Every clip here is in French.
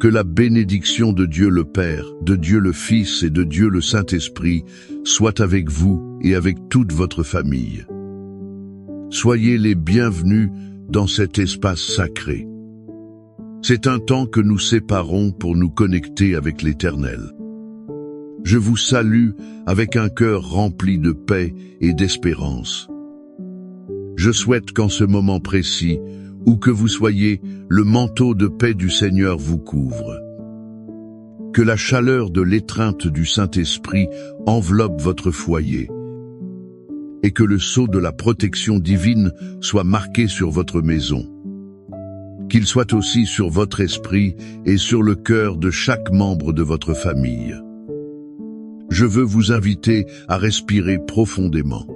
Que la bénédiction de Dieu le Père, de Dieu le Fils et de Dieu le Saint-Esprit soit avec vous et avec toute votre famille. Soyez les bienvenus dans cet espace sacré. C'est un temps que nous séparons pour nous connecter avec l'Éternel. Je vous salue avec un cœur rempli de paix et d'espérance. Je souhaite qu'en ce moment précis, où que vous soyez, le manteau de paix du Seigneur vous couvre. Que la chaleur de l'étreinte du Saint-Esprit enveloppe votre foyer et que le sceau de la protection divine soit marqué sur votre maison. Qu'il soit aussi sur votre esprit et sur le cœur de chaque membre de votre famille. Je veux vous inviter à respirer profondément.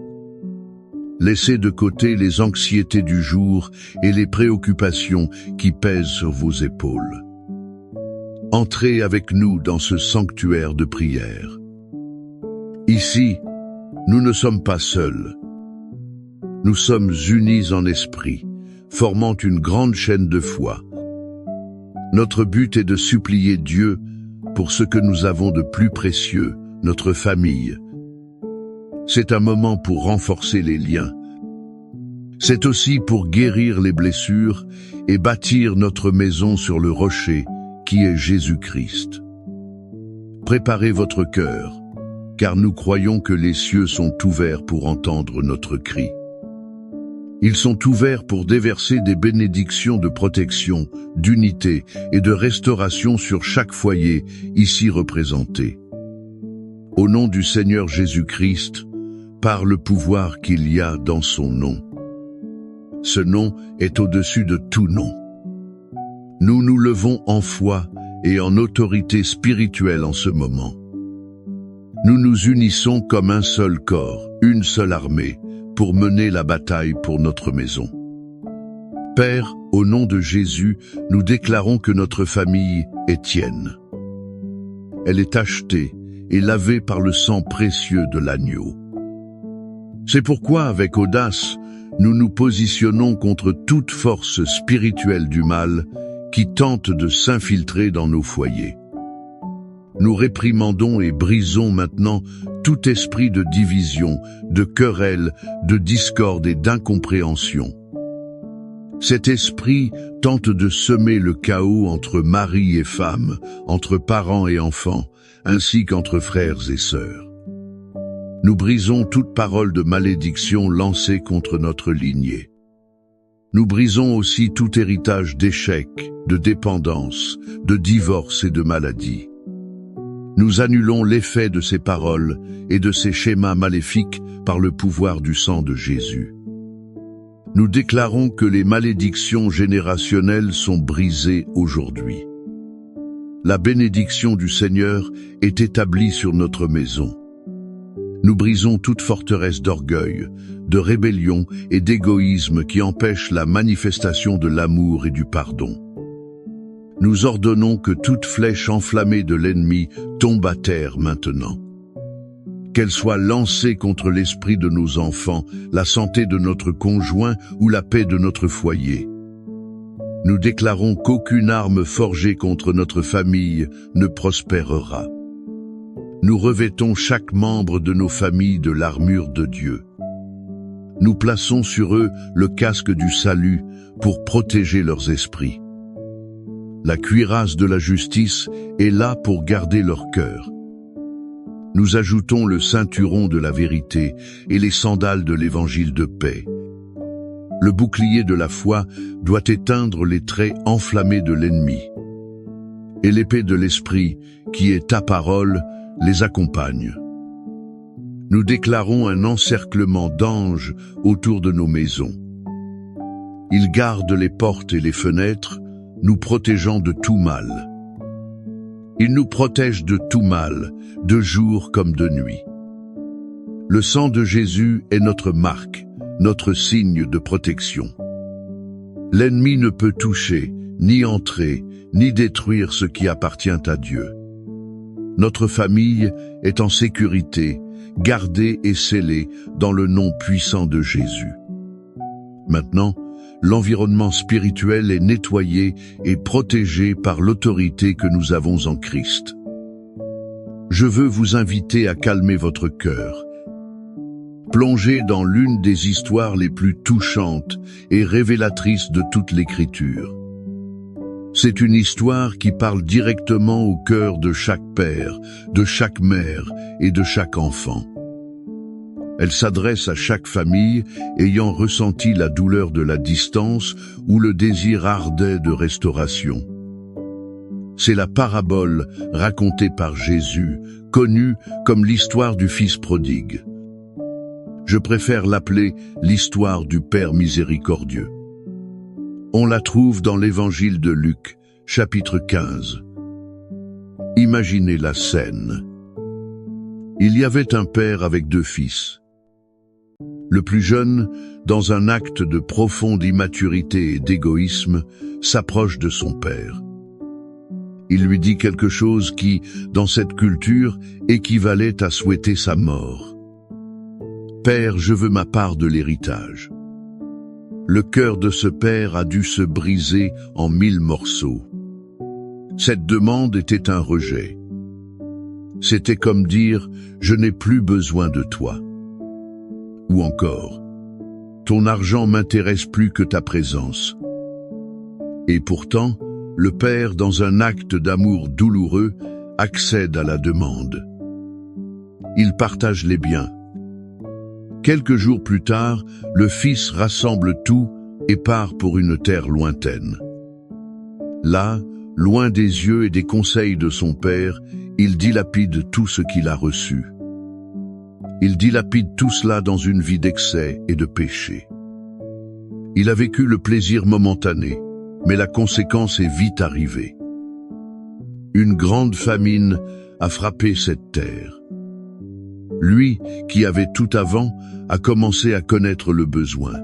Laissez de côté les anxiétés du jour et les préoccupations qui pèsent sur vos épaules. Entrez avec nous dans ce sanctuaire de prière. Ici, nous ne sommes pas seuls. Nous sommes unis en esprit, formant une grande chaîne de foi. Notre but est de supplier Dieu pour ce que nous avons de plus précieux, notre famille. C'est un moment pour renforcer les liens. C'est aussi pour guérir les blessures et bâtir notre maison sur le rocher qui est Jésus-Christ. Préparez votre cœur, car nous croyons que les cieux sont ouverts pour entendre notre cri. Ils sont ouverts pour déverser des bénédictions de protection, d'unité et de restauration sur chaque foyer ici représenté. Au nom du Seigneur Jésus-Christ, par le pouvoir qu'il y a dans son nom. Ce nom est au-dessus de tout nom. Nous nous levons en foi et en autorité spirituelle en ce moment. Nous nous unissons comme un seul corps, une seule armée, pour mener la bataille pour notre maison. Père, au nom de Jésus, nous déclarons que notre famille est tienne. Elle est achetée et lavée par le sang précieux de l'agneau. C'est pourquoi, avec audace, nous nous positionnons contre toute force spirituelle du mal qui tente de s'infiltrer dans nos foyers. Nous réprimandons et brisons maintenant tout esprit de division, de querelle, de discorde et d'incompréhension. Cet esprit tente de semer le chaos entre mari et femme, entre parents et enfants, ainsi qu'entre frères et sœurs. Nous brisons toute parole de malédiction lancée contre notre lignée. Nous brisons aussi tout héritage d'échec, de dépendance, de divorce et de maladie. Nous annulons l'effet de ces paroles et de ces schémas maléfiques par le pouvoir du sang de Jésus. Nous déclarons que les malédictions générationnelles sont brisées aujourd'hui. La bénédiction du Seigneur est établie sur notre maison. Nous brisons toute forteresse d'orgueil, de rébellion et d'égoïsme qui empêche la manifestation de l'amour et du pardon. Nous ordonnons que toute flèche enflammée de l'ennemi tombe à terre maintenant. Qu'elle soit lancée contre l'esprit de nos enfants, la santé de notre conjoint ou la paix de notre foyer. Nous déclarons qu'aucune arme forgée contre notre famille ne prospérera. Nous revêtons chaque membre de nos familles de l'armure de Dieu. Nous plaçons sur eux le casque du salut pour protéger leurs esprits. La cuirasse de la justice est là pour garder leur cœur. Nous ajoutons le ceinturon de la vérité et les sandales de l'évangile de paix. Le bouclier de la foi doit éteindre les traits enflammés de l'ennemi. Et l'épée de l'esprit, qui est ta parole, les accompagne. Nous déclarons un encerclement d'anges autour de nos maisons. Ils gardent les portes et les fenêtres, nous protégeant de tout mal. Ils nous protègent de tout mal, de jour comme de nuit. Le sang de Jésus est notre marque, notre signe de protection. L'ennemi ne peut toucher, ni entrer, ni détruire ce qui appartient à Dieu. Notre famille est en sécurité, gardée et scellée dans le nom puissant de Jésus. Maintenant, l'environnement spirituel est nettoyé et protégé par l'autorité que nous avons en Christ. Je veux vous inviter à calmer votre cœur. Plongez dans l'une des histoires les plus touchantes et révélatrices de toute l'Écriture. C'est une histoire qui parle directement au cœur de chaque père, de chaque mère et de chaque enfant. Elle s'adresse à chaque famille ayant ressenti la douleur de la distance ou le désir ardent de restauration. C'est la parabole racontée par Jésus, connue comme l'histoire du Fils prodigue. Je préfère l'appeler l'histoire du Père miséricordieux. On la trouve dans l'Évangile de Luc, chapitre 15. Imaginez la scène. Il y avait un père avec 2 fils. Le plus jeune, dans un acte de profonde immaturité et d'égoïsme, s'approche de son père. Il lui dit quelque chose qui, dans cette culture, équivalait à souhaiter sa mort. « Père, je veux ma part de l'héritage. » Le cœur de ce père a dû se briser en 1000 morceaux. Cette demande était un rejet. C'était comme dire « Je n'ai plus besoin de toi ». Ou encore « Ton argent m'intéresse plus que ta présence ». Et pourtant, le père, dans un acte d'amour douloureux, accède à la demande. Il partage les biens. Quelques jours plus tard, le fils rassemble tout et part pour une terre lointaine. Là, loin des yeux et des conseils de son père, il dilapide tout ce qu'il a reçu. Il dilapide tout cela dans une vie d'excès et de péché. Il a vécu le plaisir momentané, mais la conséquence est vite arrivée. Une grande famine a frappé cette terre. Lui, qui avait tout avant, a commencé à connaître le besoin.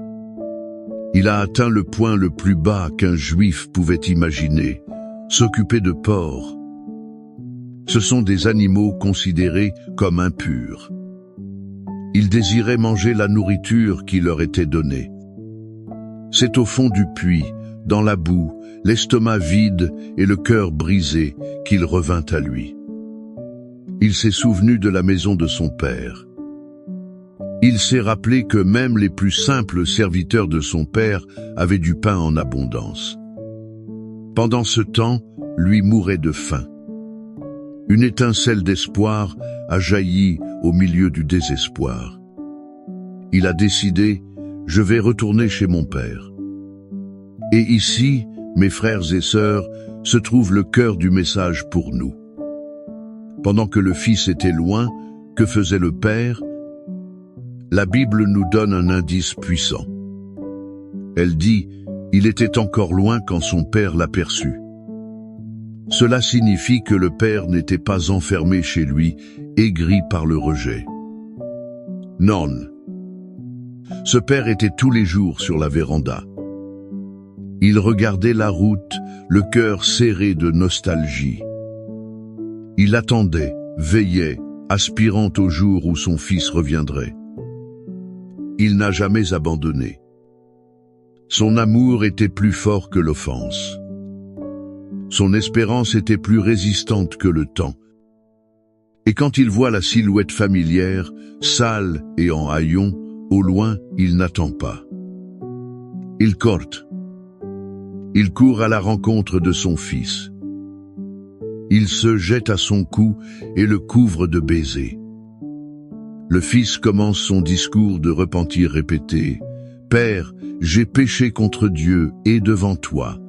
Il a atteint le point le plus bas qu'un juif pouvait imaginer, s'occuper de porcs. Ce sont des animaux considérés comme impurs. Il désirait manger la nourriture qui leur était donnée. C'est au fond du puits, dans la boue, l'estomac vide et le cœur brisé, qu'il revint à lui. Il s'est souvenu de la maison de son père. Il s'est rappelé que même les plus simples serviteurs de son père avaient du pain en abondance. Pendant ce temps, lui mourait de faim. Une étincelle d'espoir a jailli au milieu du désespoir. Il a décidé « Je vais retourner chez mon père ». Et ici, mes frères et sœurs, se trouve le cœur du message pour nous. Pendant que le fils était loin, que faisait le père? La Bible nous donne un indice puissant. Elle dit « Il était encore loin quand son père l'aperçut ». Cela signifie que le père n'était pas enfermé chez lui, aigri par le rejet. Non. Ce père était tous les jours sur la véranda. Il regardait la route, le cœur serré de nostalgie. Il attendait, veillait, aspirant au jour où son fils reviendrait. Il n'a jamais abandonné. Son amour était plus fort que l'offense. Son espérance était plus résistante que le temps. Et quand il voit la silhouette familière, sale et en haillons, au loin, il n'attend pas. Il court. Il court à la rencontre de son fils. Il se jette à son cou et le couvre de baisers. Le fils commence son discours de repentir répété. « Père, j'ai péché contre Dieu et devant toi.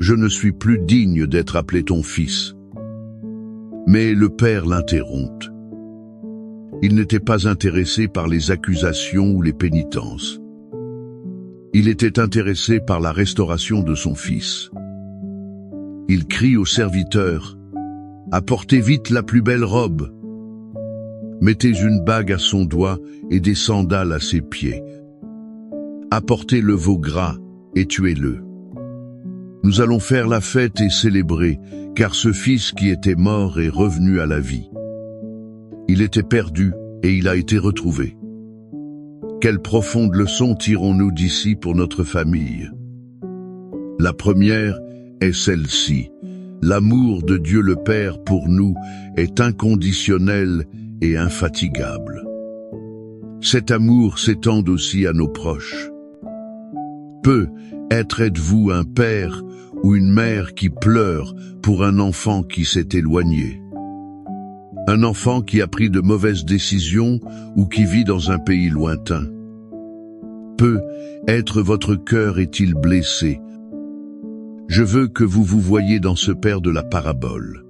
Je ne suis plus digne d'être appelé ton fils. » Mais le père l'interrompt. Il n'était pas intéressé par les accusations ou les pénitences. Il était intéressé par la restauration de son fils. Il crie au serviteur « Apportez vite la plus belle robe. Mettez une bague à son doigt et des sandales à ses pieds. Apportez le veau gras et tuez-le. Nous allons faire la fête et célébrer, car ce fils qui était mort est revenu à la vie. Il était perdu et il a été retrouvé. » Quelle profonde leçon tirons-nous d'ici pour notre famille? La première est celle-ci. L'amour de Dieu le Père pour nous est inconditionnel et infatigable. Cet amour s'étend aussi à nos proches. Peut-être êtes-vous un père ou une mère qui pleure pour un enfant qui s'est éloigné. Un enfant qui a pris de mauvaises décisions ou qui vit dans un pays lointain. Peut-être votre cœur est-il blessé. Je veux que vous vous voyiez dans ce père de la parabole.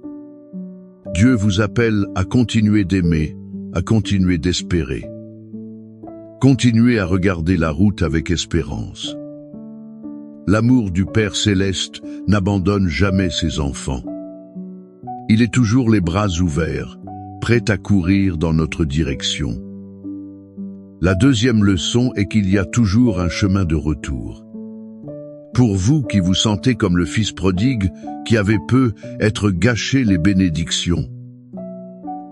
Dieu vous appelle à continuer d'aimer, à continuer d'espérer. Continuez à regarder la route avec espérance. L'amour du Père Céleste n'abandonne jamais ses enfants. Il est toujours les bras ouverts, prêt à courir dans notre direction. La deuxième leçon est qu'il y a toujours un chemin de retour. Pour vous qui vous sentez comme le fils prodigue, qui avait peut-être gâché les bénédictions.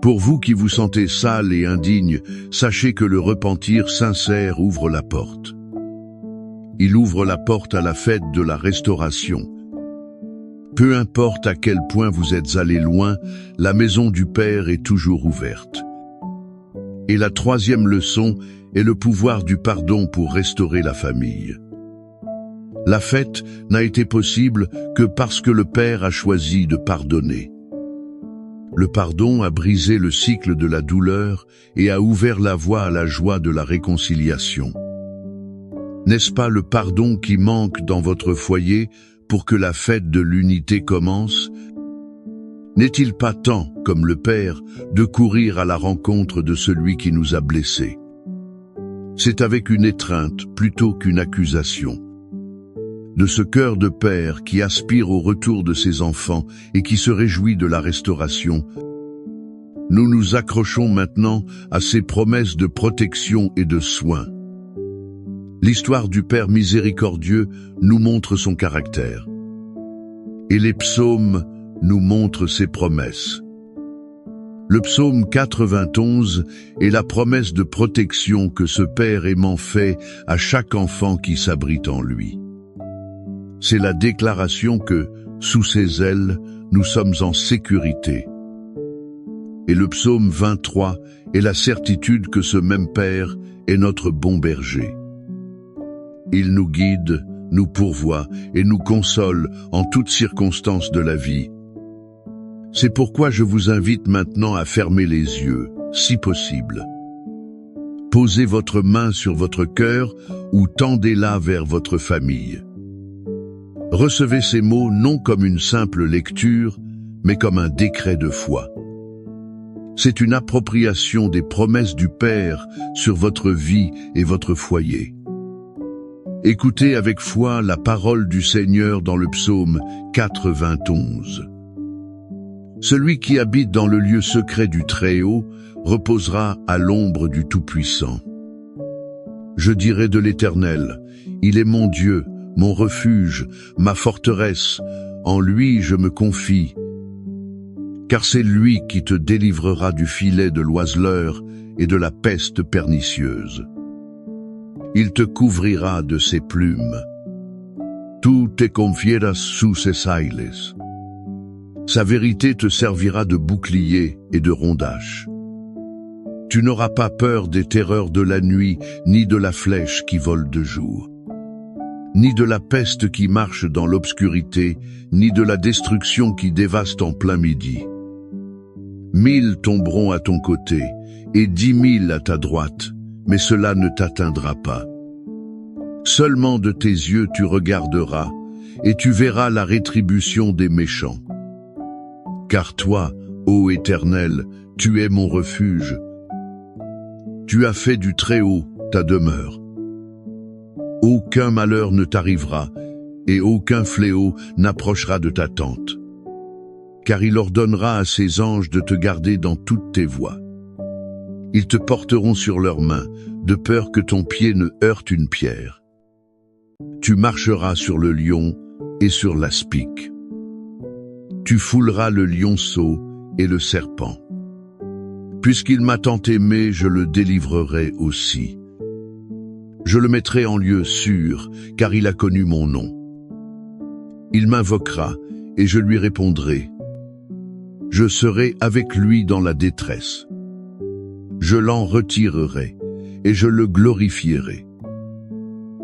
Pour vous qui vous sentez sale et indigne, sachez que le repentir sincère ouvre la porte. Il ouvre la porte à la fête de la restauration. Peu importe à quel point vous êtes allé loin, la maison du Père est toujours ouverte. Et la troisième leçon est le pouvoir du pardon pour restaurer la famille. La fête n'a été possible que parce que le Père a choisi de pardonner. Le pardon a brisé le cycle de la douleur et a ouvert la voie à la joie de la réconciliation. N'est-ce pas le pardon qui manque dans votre foyer pour que la fête de l'unité commence? N'est-il pas temps, comme le Père, de courir à la rencontre de celui qui nous a blessés? C'est avec une étreinte plutôt qu'une accusation. De ce cœur de père qui aspire au retour de ses enfants et qui se réjouit de la restauration, nous nous accrochons maintenant à ses promesses de protection et de soin. L'histoire du Père miséricordieux nous montre son caractère. Et les psaumes nous montrent ses promesses. Le psaume 91 est la promesse de protection que ce Père aimant fait à chaque enfant qui s'abrite en lui. C'est la déclaration que, sous ses ailes, nous sommes en sécurité. Et le psaume 23 est la certitude que ce même Père est notre bon berger. Il nous guide, nous pourvoit et nous console en toutes circonstances de la vie. C'est pourquoi je vous invite maintenant à fermer les yeux, si possible. Posez votre main sur votre cœur ou tendez-la vers votre famille. Recevez ces mots non comme une simple lecture, mais comme un décret de foi. C'est une appropriation des promesses du Père sur votre vie et votre foyer. Écoutez avec foi la parole du Seigneur dans le psaume 91. Celui qui habite dans le lieu secret du Très-Haut reposera à l'ombre du Tout-Puissant. Je dirai de l'Éternel, il est mon Dieu, mon refuge, ma forteresse, en lui je me confie. Car c'est lui qui te délivrera du filet de l'oiseleur et de la peste pernicieuse. Il te couvrira de ses plumes. Tu te confieras sous ses ailes. Sa vérité te servira de bouclier et de rondache. Tu n'auras pas peur des terreurs de la nuit, ni de la flèche qui vole de jour, ni de la peste qui marche dans l'obscurité, ni de la destruction qui dévaste en plein midi. 1000 tomberont à ton côté, et 10 000 à ta droite, mais cela ne t'atteindra pas. Seulement de tes yeux tu regarderas, et tu verras la rétribution des méchants. Car toi, ô Éternel, tu es mon refuge. Tu as fait du Très-Haut ta demeure. Aucun malheur ne t'arrivera, et aucun fléau n'approchera de ta tente. Car il ordonnera à ses anges de te garder dans toutes tes voies. Ils te porteront sur leurs mains, de peur que ton pied ne heurte une pierre. Tu marcheras sur le lion et sur l'aspic. Tu fouleras le lionceau et le serpent. Puisqu'il m'a tant aimé, je le délivrerai aussi. Je le mettrai en lieu sûr, car il a connu mon nom. Il m'invoquera, et je lui répondrai. Je serai avec lui dans la détresse. Je l'en retirerai, et je le glorifierai.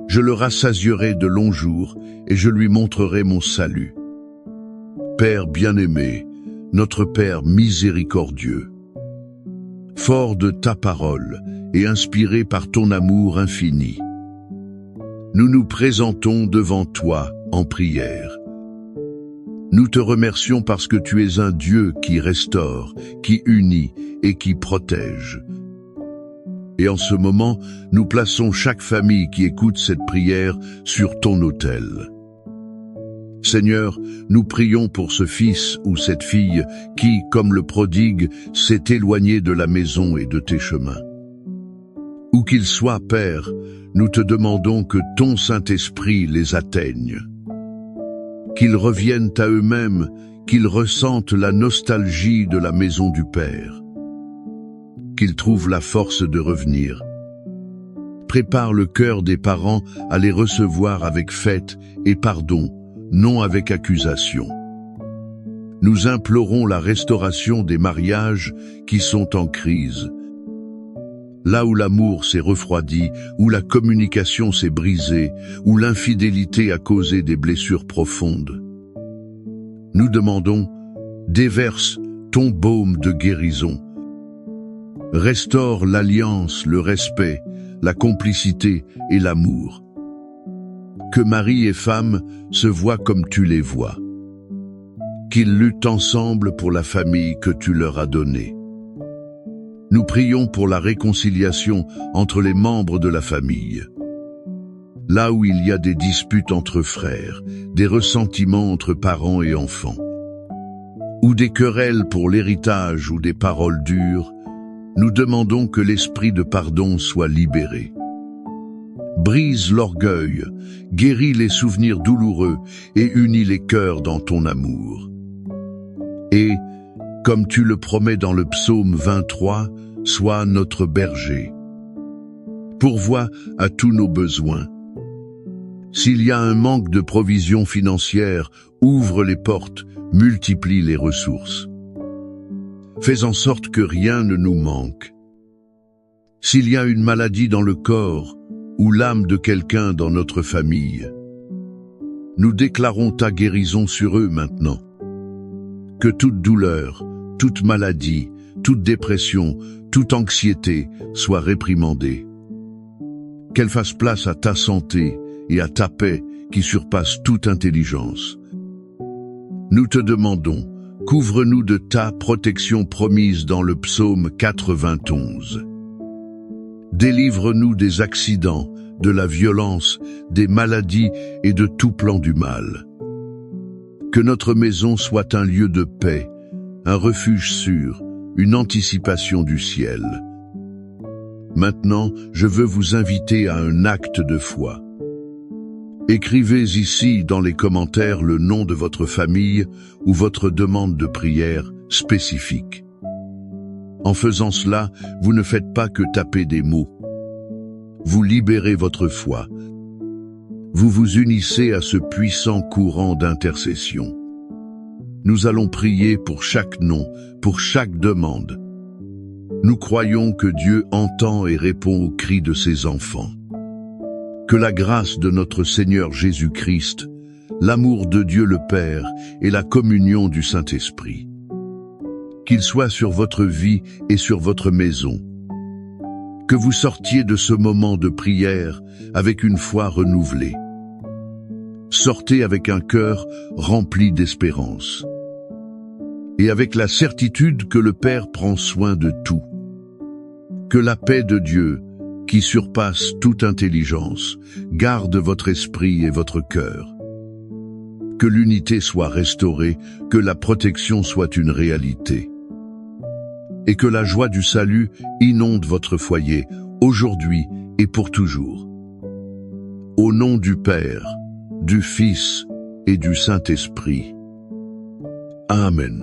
Je le rassasierai de longs jours, et je lui montrerai mon salut. Père bien-aimé, notre Père miséricordieux, fort de ta parole et inspiré par ton amour infini, nous nous présentons devant toi en prière. Nous te remercions parce que tu es un Dieu qui restaure, qui unit et qui protège. Et en ce moment, nous plaçons chaque famille qui écoute cette prière sur ton autel. Seigneur, nous prions pour ce fils ou cette fille qui, comme le prodigue, s'est éloigné de la maison et de tes chemins. Où qu'il soit, Père, nous te demandons que ton Saint-Esprit les atteigne. Qu'ils reviennent à eux-mêmes, qu'ils ressentent la nostalgie de la maison du Père. Qu'ils trouvent la force de revenir. Prépare le cœur des parents à les recevoir avec fête et pardon, non avec accusation. Nous implorons la restauration des mariages qui sont en crise. Là où l'amour s'est refroidi, où la communication s'est brisée, où l'infidélité a causé des blessures profondes. Nous demandons, déverse ton baume de guérison. Restaure l'alliance, le respect, la complicité et l'amour. Que mari et femme se voient comme tu les vois. Qu'ils luttent ensemble pour la famille que tu leur as donnée. Nous prions pour la réconciliation entre les membres de la famille. Là où il y a des disputes entre frères, des ressentiments entre parents et enfants, ou des querelles pour l'héritage ou des paroles dures, nous demandons que l'esprit de pardon soit libéré. Brise l'orgueil, guéris les souvenirs douloureux et unis les cœurs dans ton amour. Et, comme tu le promets dans le psaume 23, sois notre berger. Pourvois à tous nos besoins. S'il y a un manque de provisions financières, ouvre les portes, multiplie les ressources. Fais en sorte que rien ne nous manque. S'il y a une maladie dans le corps ou l'âme de quelqu'un dans notre famille, nous déclarons ta guérison sur eux maintenant. Que toute douleur, toute maladie, toute dépression, toute anxiété soit réprimandée. Qu'elle fasse place à ta santé et à ta paix qui surpasse toute intelligence. Nous te demandons, couvre-nous de ta protection promise dans le psaume 91. Délivre-nous des accidents, de la violence, des maladies et de tout plan du mal. Que notre maison soit un lieu de paix, un refuge sûr, une anticipation du ciel. Maintenant, je veux vous inviter à un acte de foi. Écrivez ici dans les commentaires le nom de votre famille ou votre demande de prière spécifique. En faisant cela, vous ne faites pas que taper des mots. Vous libérez votre foi. Vous vous unissez à ce puissant courant d'intercession. Nous allons prier pour chaque nom, pour chaque demande. Nous croyons que Dieu entend et répond aux cris de ses enfants. Que la grâce de notre Seigneur Jésus-Christ, l'amour de Dieu le Père et la communion du Saint-Esprit, qu'il soit sur votre vie et sur votre maison. Que vous sortiez de ce moment de prière avec une foi renouvelée. Sortez avec un cœur rempli d'espérance. Et avec la certitude que le Père prend soin de tout. Que la paix de Dieu, qui surpasse toute intelligence, garde votre esprit et votre cœur. Que l'unité soit restaurée, que la protection soit une réalité. Et que la joie du salut inonde votre foyer, aujourd'hui et pour toujours. Au nom du Père, du Fils et du Saint-Esprit. Amen.